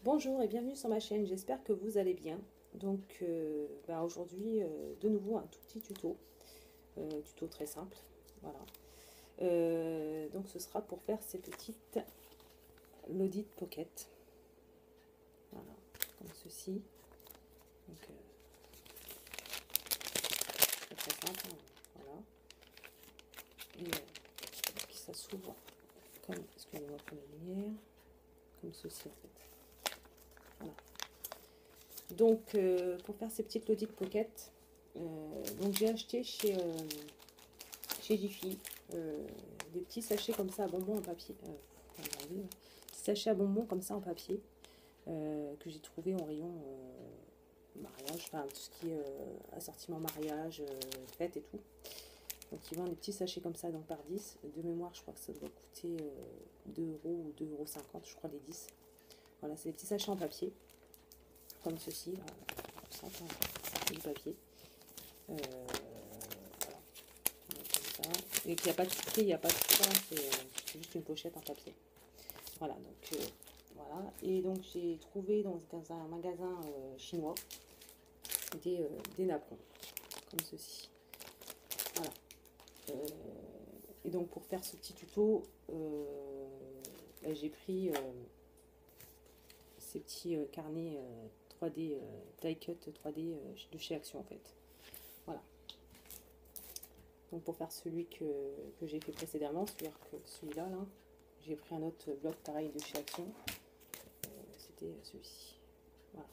Bonjour et bienvenue sur ma chaîne, j'espère que vous allez bien. Donc aujourd'hui de nouveau un tout petit tuto, tuto très simple, voilà. Donc ce sera pour faire ces petites Lodit Pocket, voilà, comme ceci. Donc très simple, hein, voilà. Et ça s'ouvre comme, excusez-moi pour la lumière, comme ceci en fait. Voilà. Donc pour faire ces petites Lodit Pocket, donc j'ai acheté chez Jiffy des petits sachets comme ça à bonbons en papier, petits sachets à bonbons comme ça en papier que j'ai trouvé en rayon mariage, enfin tout ce qui est assortiment mariage, fête et tout. Donc ils vendent des petits sachets comme ça, donc par 10. De mémoire, je crois que ça doit coûter 2 euros ou 2,50 €, je crois, les 10. Voilà, c'est des petits sachets en papier, comme ceci, là, simple, hein, du papier. Voilà. Comme ça. Et qu'il n'y a pas de ticket, il n'y a pas de quoi, c'est juste une pochette en papier. Voilà, donc voilà. Et donc j'ai trouvé dans un magasin chinois des napperons, comme ceci. Voilà. Et donc pour faire ce petit tuto, j'ai pris ces petits carnets 3D, die cut 3D de chez Action en fait. Voilà. Donc pour faire celui que j'ai fait précédemment, celui-là, là, j'ai pris un autre bloc pareil de chez Action. C'était celui-ci. Voilà.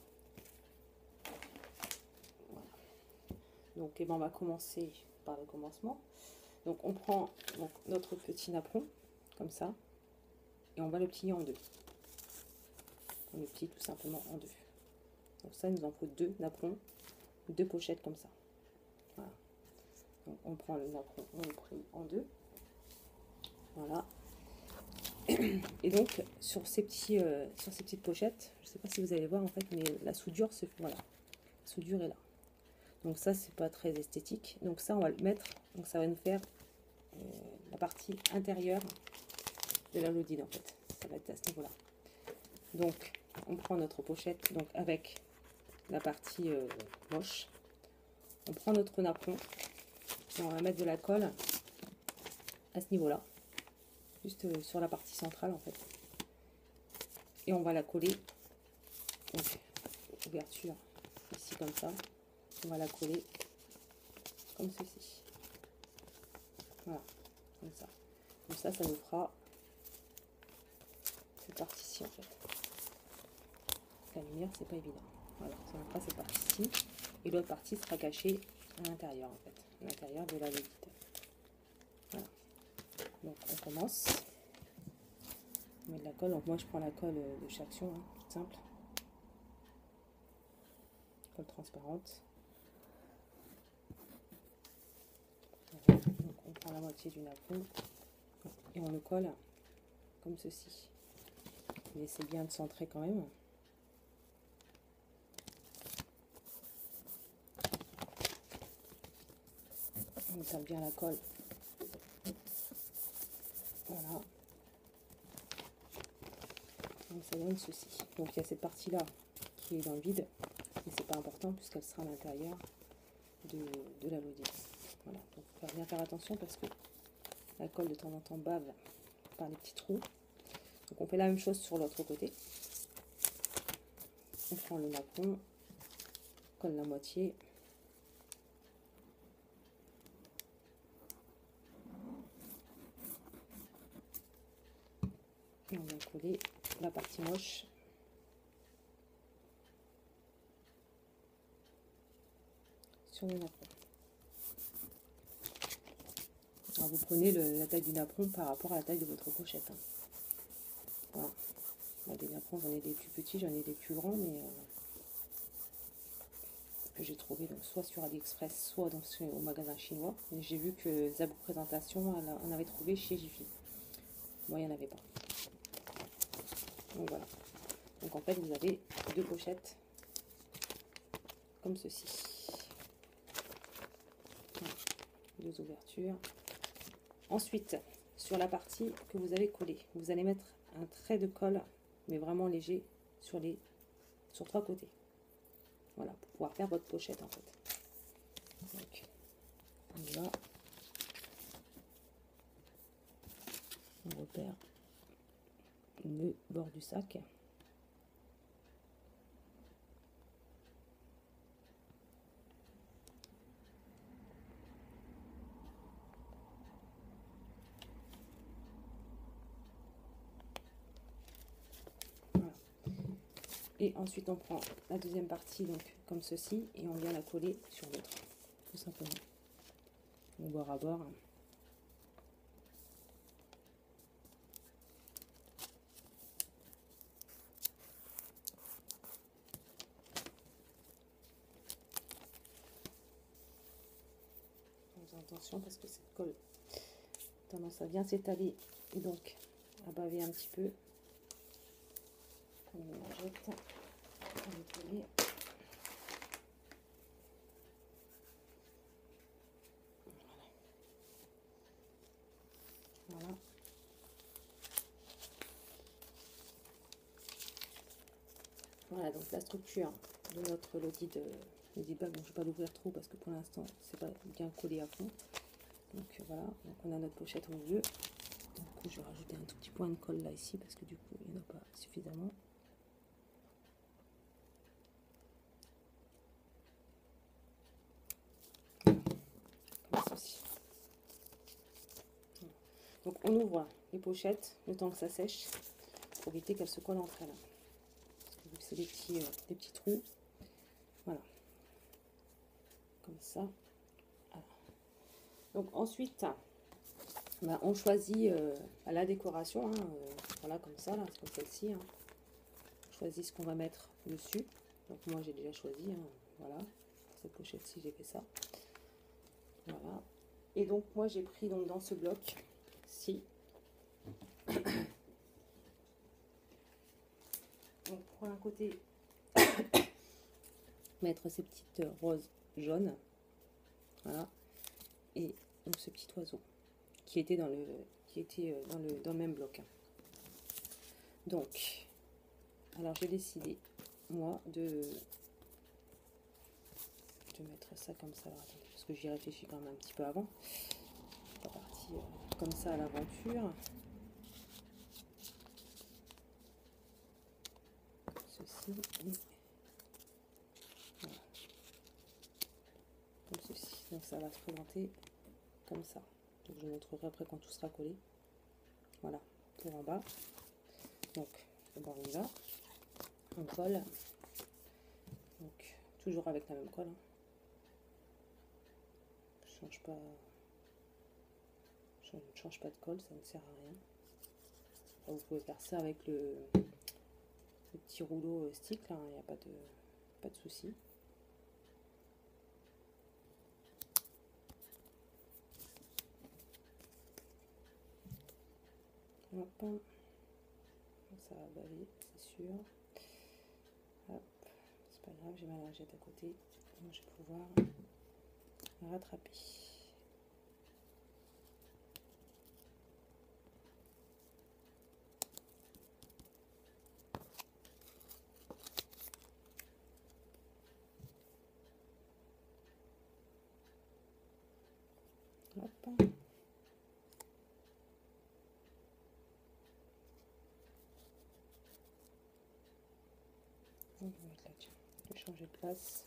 Voilà. Donc on va commencer par le commencement. Donc on prend notre petit napperon, comme ça, et on va le plier en deux. On le plie tout simplement en deux. Donc ça, il nous en faut deux napperons, deux pochettes comme ça. Voilà. Donc on prend le napperon, on le plie en deux. Voilà. Et donc sur ces petites pochettes, je ne sais pas si vous allez voir en fait, mais la soudure se fait, voilà. La soudure est là. Donc ça, c'est pas très esthétique. Donc ça, on va le mettre. Donc ça va nous faire la partie intérieure de la Lodit en fait. Ça va être à ce niveau-là. Donc on prend notre pochette donc avec la partie moche. On prend notre napperon et on va mettre de la colle à ce niveau-là, juste sur la partie centrale en fait. Et on va la coller. Donc ouverture ici comme ça. On va la coller comme ceci. Voilà, comme ça. Comme ça, ça nous fera cette partie-ci en fait. La lumière, c'est pas évident. Voilà, ça nous fera cette partie-ci. Et l'autre partie sera cachée à l'intérieur en fait. À l'intérieur de la Lodit. Voilà. Donc on commence. On met de la colle. Donc moi je prends la colle de chez Action, hein, toute simple. Colle transparente. Voilà. Donc on prend la moitié du napperon et on le colle comme ceci. Mais c'est bien de centrer quand même. On tape bien la colle. Voilà. Donc ça donne ceci. Donc il y a cette partie là qui est dans le vide, mais c'est pas important puisqu'elle sera à l'intérieur de la Lodit. Voilà, donc il faut bien faire attention parce que la colle de temps en temps bave par les petits trous. Donc on fait la même chose sur l'autre côté. On prend le napperon, on colle la moitié. Et on va coller la partie moche sur le napperon. Alors vous prenez la taille du napperon par rapport à la taille de votre pochette. Hein. Voilà. Moi, des napperons, j'en ai des plus petits, j'en ai des plus grands, mais que j'ai trouvé donc soit sur AliExpress, soit au magasin chinois. Mais j'ai vu que Zabou Présentation en avait trouvé chez Jiffy. Moi, il n'y en avait pas. Donc voilà. Donc en fait, vous avez deux pochettes comme ceci. Voilà. Deux ouvertures. Ensuite, sur la partie que vous avez collée, vous allez mettre un trait de colle, mais vraiment léger, sur 3 côtés. Voilà, pour pouvoir faire votre pochette en fait. Donc, on y va. On repère le bord du sac. Voilà. Et ensuite on prend la deuxième partie donc comme ceci et on vient la coller sur l'autre, tout simplement. Donc, bord à bord. Attention parce que cette colle a tendance à bien s'étaler et donc à baver un petit peu. On la jette, on va coller. Voilà. Voilà donc la structure de notre lodi de ladybug. Bon, je ne vais pas l'ouvrir trop parce que pour l'instant c'est pas bien collé à fond. Donc voilà, donc on a notre pochette au milieu. Du coup je vais rajouter un tout petit point de colle là ici parce que du coup il n'y en a pas suffisamment. Comme ceci. Donc on ouvre les pochettes le temps que ça sèche pour éviter qu'elles se collent entre elles. C'est des petits trous. Voilà. Comme ça. Voilà. Donc ensuite, bah, on choisit la décoration. Hein, voilà, comme ça, là, comme celle-ci. Hein. On choisit ce qu'on va mettre dessus. Donc moi j'ai déjà choisi. Hein, voilà. Pour cette pochette-ci, j'ai fait ça. Voilà. Et donc moi j'ai pris donc dans ce bloc-ci. Donc pour un côté mettre ces petites roses jaunes, voilà, et donc ce petit oiseau qui était dans le même bloc. Donc alors j'ai décidé moi de mettre ça comme ça. Alors, attendez, parce que j'y réfléchis quand même un petit peu avant. C'est pas parti comme ça à l'aventure. Ceci et voilà. Comme ceci. Donc ça va se présenter comme ça. Donc je vous montrerai après quand tout sera collé. Voilà, pour en bas. Donc d'abord on y va. On colle. Donc toujours avec la même colle. Hein. Je ne change pas de colle, ça ne sert à rien. Vous pouvez faire ça avec le petit rouleau stick, là, il n'y a pas de souci. Hop. Ça va baver, c'est sûr. Hop. C'est pas grave, j'ai ma lingette à côté. Donc je vais pouvoir rattraper. Hop. On va mettre là, tiens. Je vais changer de place.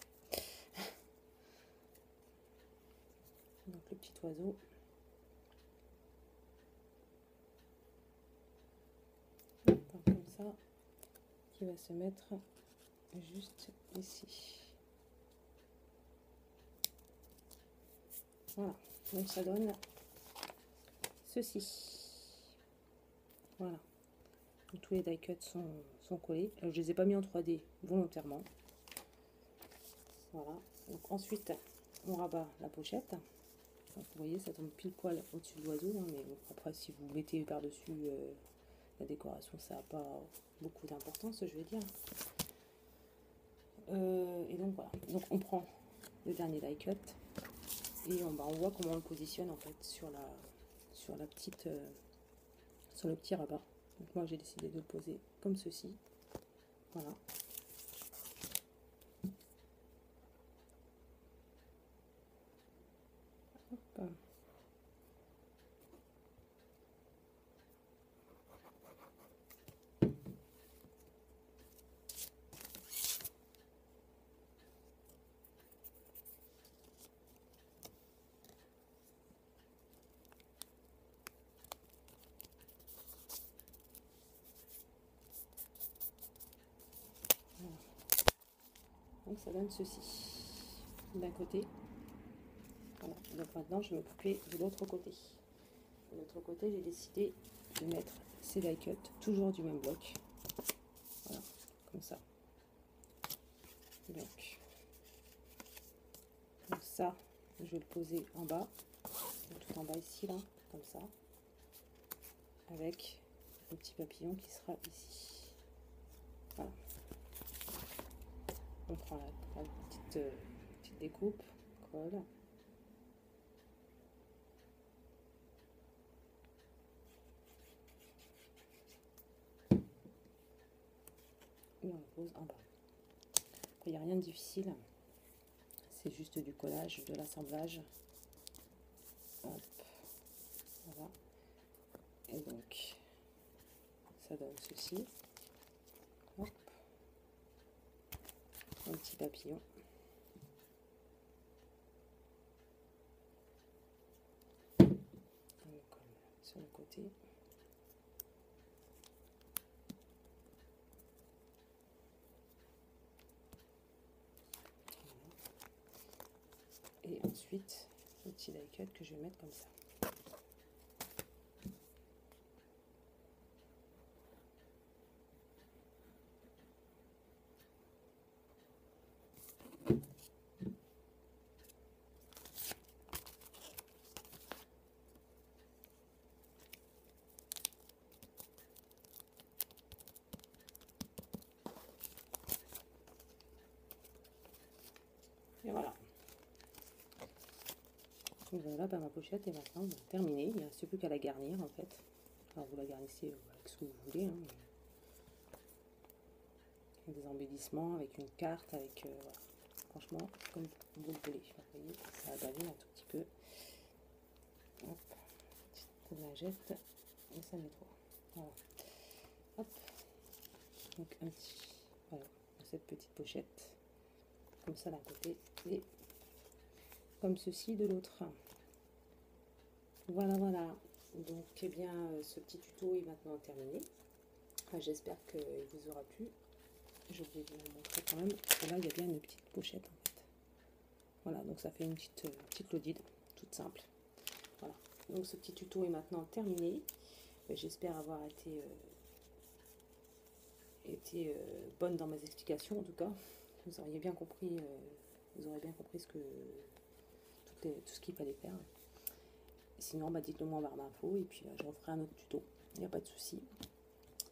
Donc le petit oiseau. Hop, comme ça. Qui va se mettre juste ici. Voilà. Donc ça donne ceci. Voilà. Donc, tous les die cuts sont collés. Je les ai pas mis en 3D volontairement. Voilà. Donc ensuite, on rabat la pochette. Donc, vous voyez, ça tombe pile poil au-dessus de l'oiseau. Hein, mais bon, après, si vous mettez par-dessus la décoration, ça n'a pas beaucoup d'importance, je vais dire. Et donc voilà. Donc on prend le dernier die cut et on voit comment on le positionne en fait sur la petite sur le petit rabat. Donc moi j'ai décidé de le poser comme ceci. Voilà. Hop. Donc ça donne ceci d'un côté. Voilà. Donc maintenant je vais m'occuper de l'autre côté. De l'autre côté, j'ai décidé de mettre ces die cuts toujours du même bloc. Voilà, comme ça. Donc ça, je vais le poser en bas, tout en bas ici là, comme ça, avec un petit papillon qui sera ici. Voilà. On prend la petite découpe, colle. Et on le pose en bas. Il n'y a rien de difficile, c'est juste du collage, de l'assemblage. Hop, voilà. Et donc, ça donne ceci. Hop, un petit papillon. On le colle sur le côté. Et ensuite, le petit die cut que je vais mettre comme ça. Et voilà. Et voilà, ma pochette est maintenant terminée. Il ne reste plus qu'à la garnir en fait. Alors vous la garnissez avec ce que vous voulez. Hein. Avec des embellissements, avec une carte, avec voilà. Franchement, comme vous le voulez. Vous voyez, ça a bavé un tout petit peu. Hop, petite lingette et ça nettoie. Voilà. Hop. Donc un petit, voilà, cette petite pochette. Comme ça d'un côté et comme ceci de l'autre. Voilà, voilà. Donc, eh bien, ce petit tuto est maintenant terminé. J'espère qu'il vous aura plu. Je vais vous montrer quand même. Et là, il y a bien une petite pochette en fait. Voilà, donc ça fait une petite lodide, toute simple. Voilà. Donc, ce petit tuto est maintenant terminé. J'espère avoir été bonne dans mes explications en tout cas. Vous auriez bien compris, vous aurez bien compris tout ce qu'il fallait faire. Sinon, dites-le moi en barre d'infos et puis je referai un autre tuto. Il n'y a pas de souci.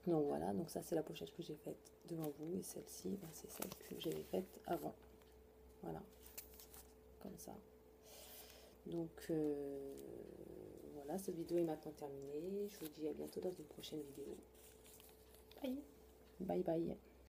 Donc voilà, donc ça c'est la pochette que j'ai faite devant vous et celle-ci, c'est celle que j'avais faite avant. Voilà, comme ça. Donc voilà, cette vidéo est maintenant terminée. Je vous dis à bientôt dans une prochaine vidéo. Bye, bye, bye.